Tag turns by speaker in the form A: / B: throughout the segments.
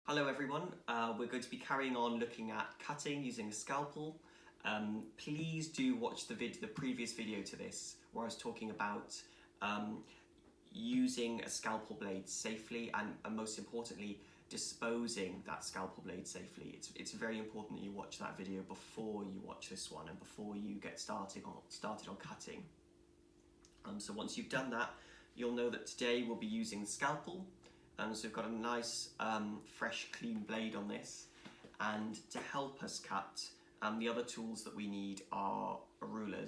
A: Hello everyone, we're going to be carrying on looking at cutting using a scalpel. Please do watch the previous video to this where I was talking about using a scalpel blade safely and most importantly disposing that scalpel blade safely. It's very important that you watch that video before you watch this one and before you get started on cutting. So once you've done that, you'll know that today we'll be using the scalpel. So we've got a nice fresh clean blade on this, and to help us cut, the other tools that we need are a ruler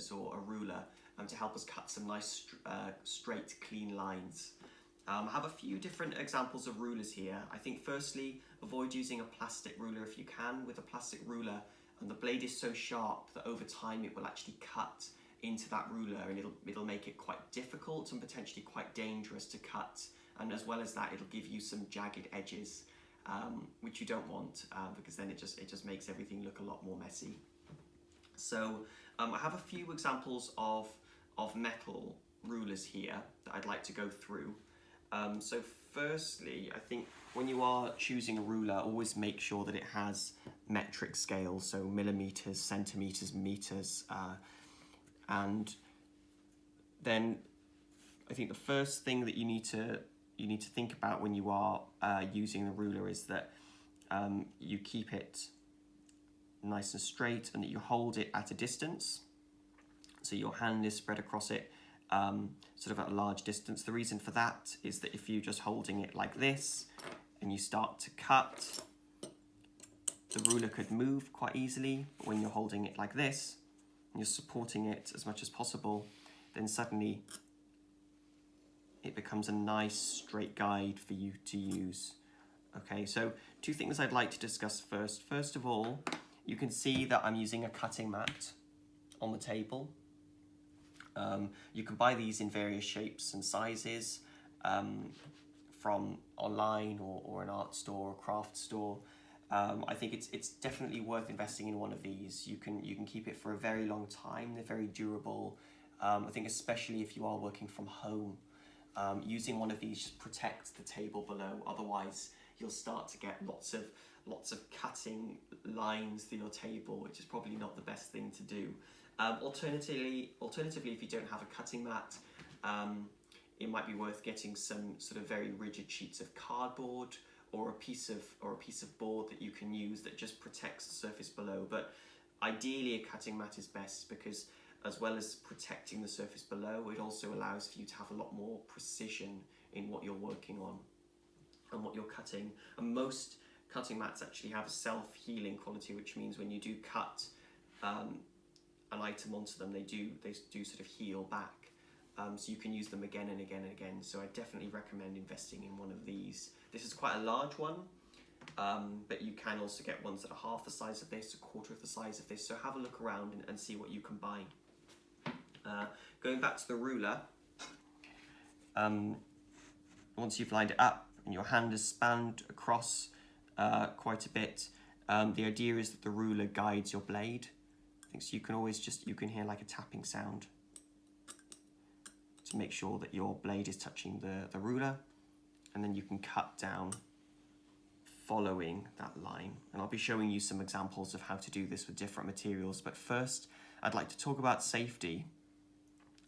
A: to help us cut some nice straight clean lines. I have a few different examples of rulers here. I think firstly, avoid using a plastic ruler if you can. With a plastic ruler, and the blade is so sharp that over time it will actually cut into that ruler, and it'll make it quite difficult and potentially quite dangerous to cut. And as well as that, it'll give you some jagged edges, which you don't want, because then it just makes everything look a lot more messy. So I have a few examples of metal rulers here that I'd like to go through. So firstly, I think when you are choosing a ruler, always make sure that it has metric scales, so millimeters, centimeters, meters, and then I think the first thing that you need to think about when you are using the ruler is that you keep it nice and straight and that you hold it at a distance. So your hand is spread across it sort of at a large distance. The reason for that is that if you're just holding it like this and you start to cut, the ruler could move quite easily. But when you're holding it like this and you're supporting it as much as possible, then suddenly it becomes a nice straight guide for you to use. Okay, so two things I'd like to discuss first. First of all, you can see that I'm using a cutting mat on the table. You can buy these in various shapes and sizes from online or an art store or craft store. I think it's definitely worth investing in one of these. You can keep it for a very long time. They're very durable. I think especially if you are working from home. Using one of these just protects the table below. Otherwise, you'll start to get lots of cutting lines through your table, which is probably not the best thing to do. Alternatively, if you don't have a cutting mat, it might be worth getting some sort of very rigid sheets of cardboard or a piece of board that you can use that just protects the surface below. But ideally, a cutting mat is best because, as well as protecting the surface below, it also allows for you to have a lot more precision in what you're working on and what you're cutting. And most cutting mats actually have a self-healing quality, which means when you do cut an item onto them, they do sort of heal back. So you can use them again and again and again. So I definitely recommend investing in one of these. This is quite a large one, but you can also get ones that are half the size of this, a quarter of the size of this. So have a look around and see what you can buy. Going back to the ruler, once you've lined it up and your hand is spanned across quite a bit, the idea is that the ruler guides your blade. I think so you can hear like a tapping sound to make sure that your blade is touching the ruler, and then you can cut down following that line. And I'll be showing you some examples of how to do this with different materials. But first, I'd like to talk about safety.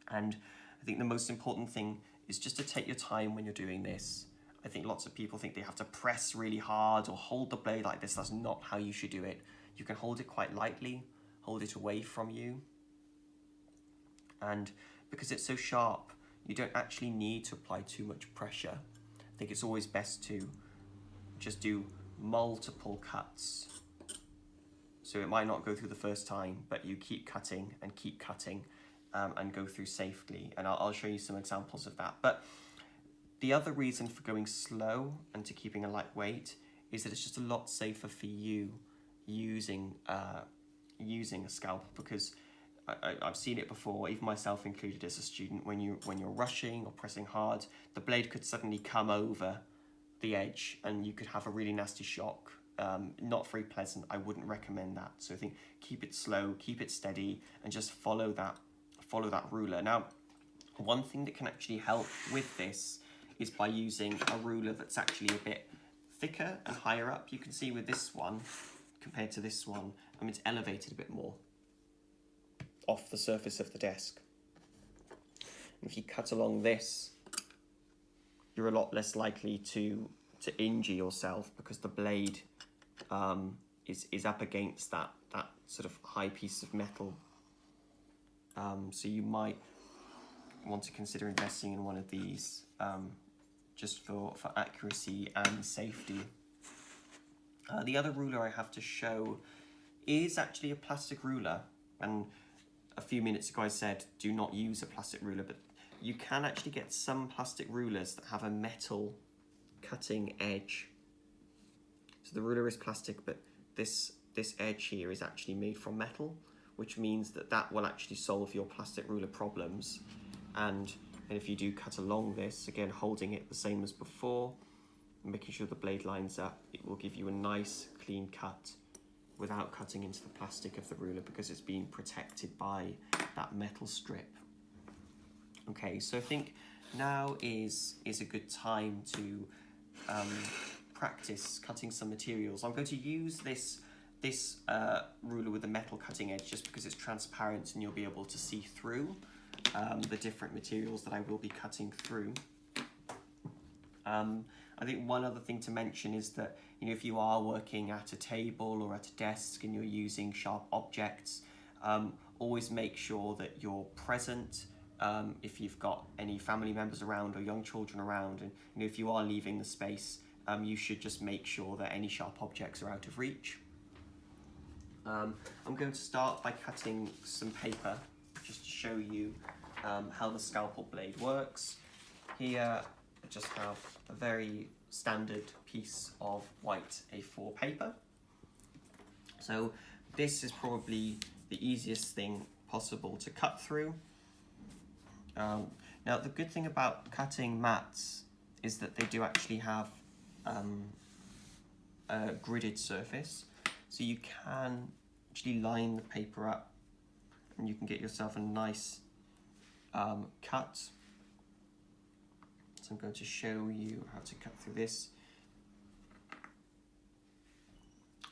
A: And I think the most important thing is just to take your time when you're doing this. I think lots of people think they have to press really hard or hold the blade like this. That's not how you should do it. You can hold it quite lightly, hold it away from you. And because it's so sharp, you don't actually need to apply too much pressure. I think it's always best to just do multiple cuts. So it might not go through the first time, but you keep cutting and go through safely. And I'll show you some examples of that. But the other reason for going slow and to keeping a light weight is that it's just a lot safer for you using a scalpel, because I've seen it before, even myself included as a student, when you're rushing or pressing hard, the blade could suddenly come over the edge and you could have a really nasty shock. Not very pleasant. I wouldn't recommend that. So I think keep it slow, keep it steady, and just follow that ruler. Now, one thing that can actually help with this is by using a ruler that's actually a bit thicker and higher up. You can see with this one, compared to this one, I mean, it's elevated a bit more off the surface of the desk. And if you cut along this, you're a lot less likely to injure yourself because the blade is up against that sort of high piece of metal. So you might want to consider investing in one of these just for accuracy and safety. The other ruler I have to show is actually a plastic ruler, and a few minutes ago I said do not use a plastic ruler, but you can actually get some plastic rulers that have a metal cutting edge. So the ruler is plastic, but this edge here is actually made from metal, which means that will actually solve your plastic ruler problems. And if you do cut along this, again holding it the same as before, making sure the blade lines up, it will give you a nice clean cut without cutting into the plastic of the ruler because it's being protected by that metal strip. Okay, so I think now is a good time to practice cutting some materials. I'm going to use this ruler with the metal cutting edge just because it's transparent and you'll be able to see through the different materials that I will be cutting through. I think one other thing to mention is that, you know, if you are working at a table or at a desk and you're using sharp objects, always make sure that you're present. If you've got any family members around or young children around, and you know, if you are leaving the space, you should just make sure that any sharp objects are out of reach. I'm going to start by cutting some paper just to show you how the scalpel blade works. Here I just have a very standard piece of white A4 paper. So this is probably the easiest thing possible to cut through. Now the good thing about cutting mats is that they do actually have a gridded surface, so you can actually line the paper up and you can get yourself a nice cut. So I'm going to show you how to cut through this.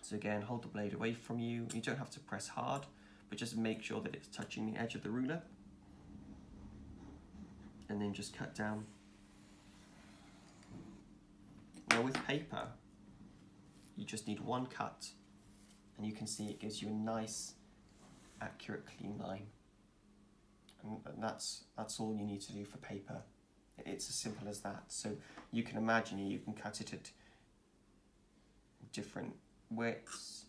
A: So again, hold the blade away from you. You don't have to press hard, but just make sure that it's touching the edge of the ruler. And then just cut down. Now with paper, you just need one cut, and you can see it gives you a nice, accurate, clean line. And that's all you need to do for paper. It's as simple as that. So you can imagine you can cut it at different widths,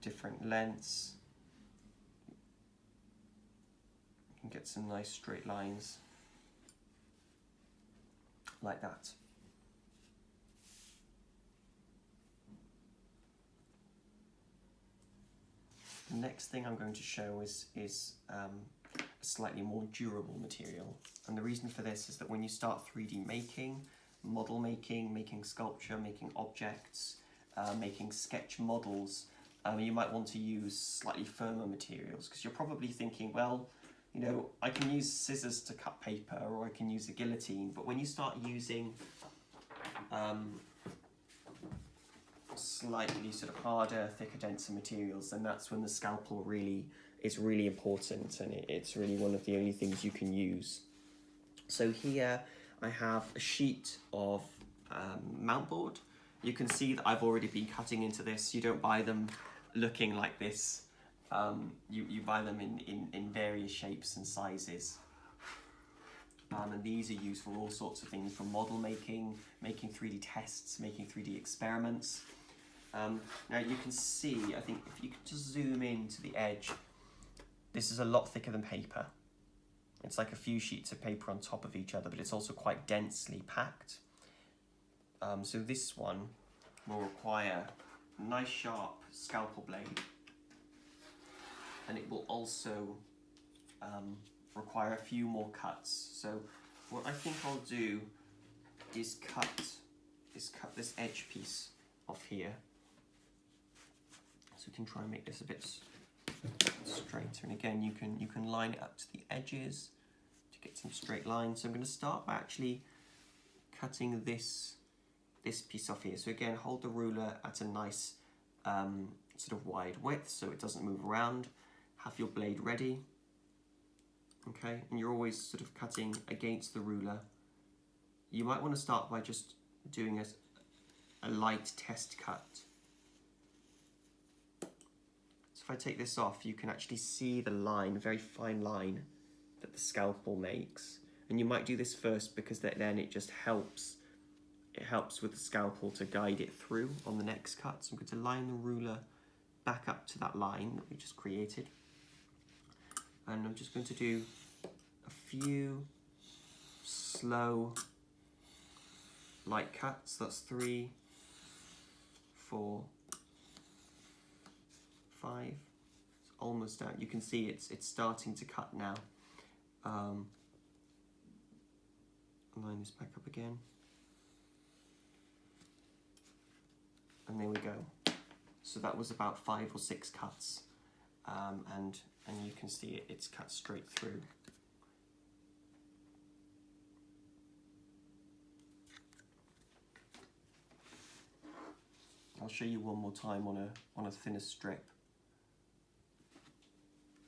A: different lengths. You can get some nice straight lines like that. The next thing I'm going to show is a slightly more durable material, and the reason for this is that when you start 3D making, model making, making sculpture, making objects, making sketch models, you might want to use slightly firmer materials because you're probably thinking, well, you know, I can use scissors to cut paper or I can use a guillotine, but when you start using slightly sort of harder, thicker, denser materials, then that's when the scalpel really is really important, and it's really one of the only things you can use. So here I have a sheet of mount board. You can see that I've already been cutting into this. You don't buy them looking like this. You buy them in various shapes and sizes. And these are used for all sorts of things, from model making, making 3D tests, making 3D experiments. Now you can see, I think if you could just zoom in to the edge, this is a lot thicker than paper. It's like a few sheets of paper on top of each other, but it's also quite densely packed. So this one will require a nice sharp scalpel blade, and it will also require a few more cuts. So what I think I'll do is cut this edge piece off here, so we can try and make this a bit straighter. And again, you can line it up to the edges to get some straight lines. So I'm going to start by actually cutting this piece off here. So again, hold the ruler at a nice sort of wide width so it doesn't move around. Have your blade ready. Okay, and you're always sort of cutting against the ruler. You might want to start by just doing a light test cut. So if I take this off, you can actually see the line, a very fine line that the scalpel makes. And you might do this first because then it just helps. It helps with the scalpel to guide it through on the next cut. So I'm going to line the ruler back up to that line that we just created. And I'm just going to do a few slow light cuts. That's 3, 4, 5. It's almost done. You can see it's starting to cut now. Line this back up again. And there we go. So that was about 5 or 6 cuts. And you can see it's cut straight through. I'll show you one more time on a thinner strip.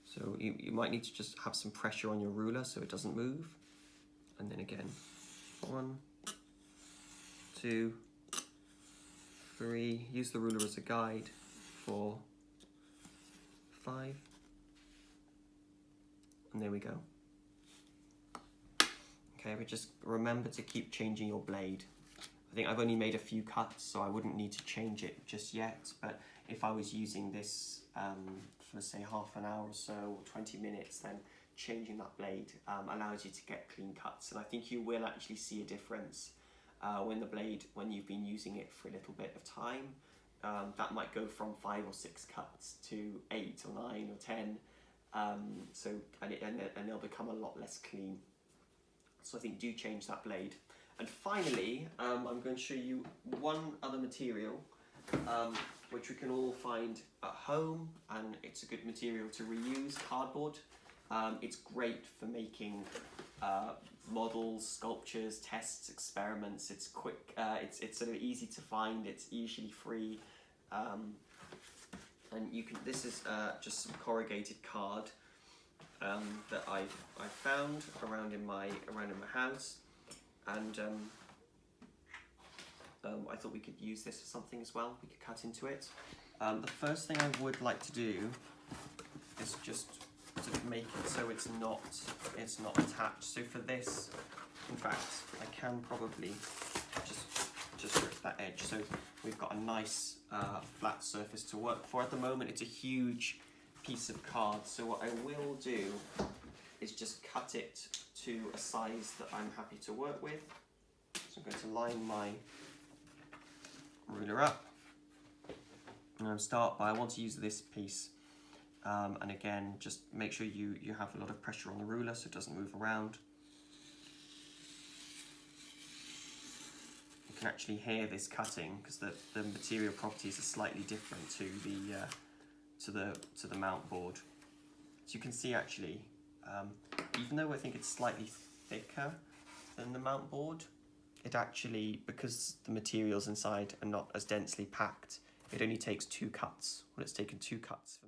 A: So you might need to just have some pressure on your ruler so it doesn't move. And then again, 1, 2, 3, use the ruler as a guide, 4, 5, and there we go. Okay, but just remember to keep changing your blade. I think I've only made a few cuts, so I wouldn't need to change it just yet, but if I was using this for say half an hour or so, or 20 minutes, then changing that blade allows you to get clean cuts, and I think you will actually see a difference when you've been using it for a little bit of time. That might go from 5 or 6 cuts to 8 or 9 or 10, and they'll become a lot less clean. So I think do change that blade. And finally, I'm going to show you one other material which we can all find at home, and it's a good material to reuse, cardboard. It's great for making models, sculptures, tests, experiments. It's quick, it's sort of easy to find, it's usually free. And you can, this is just some corrugated card that I found around in my house, and I thought we could use this for something as well. We could cut into it. The first thing I would like to do is just to make it so it's not attached. So for this, in fact, I can probably just rip that edge. So we've got a nice flat surface to work for. At the moment, it's a huge piece of card. So what I will do is just cut it to a size that I'm happy to work with. So I'm going to line my ruler up, and I'll start by, I want to use this piece, and again, just make sure you have a lot of pressure on the ruler so it doesn't move around. You can actually hear this cutting because the material properties are slightly different to the mount board. So you can see actually, even though I think it's slightly thicker than the mount board, it actually, because the materials inside are not as densely packed, it only takes 2 cuts. Well, it's taken 2 cuts for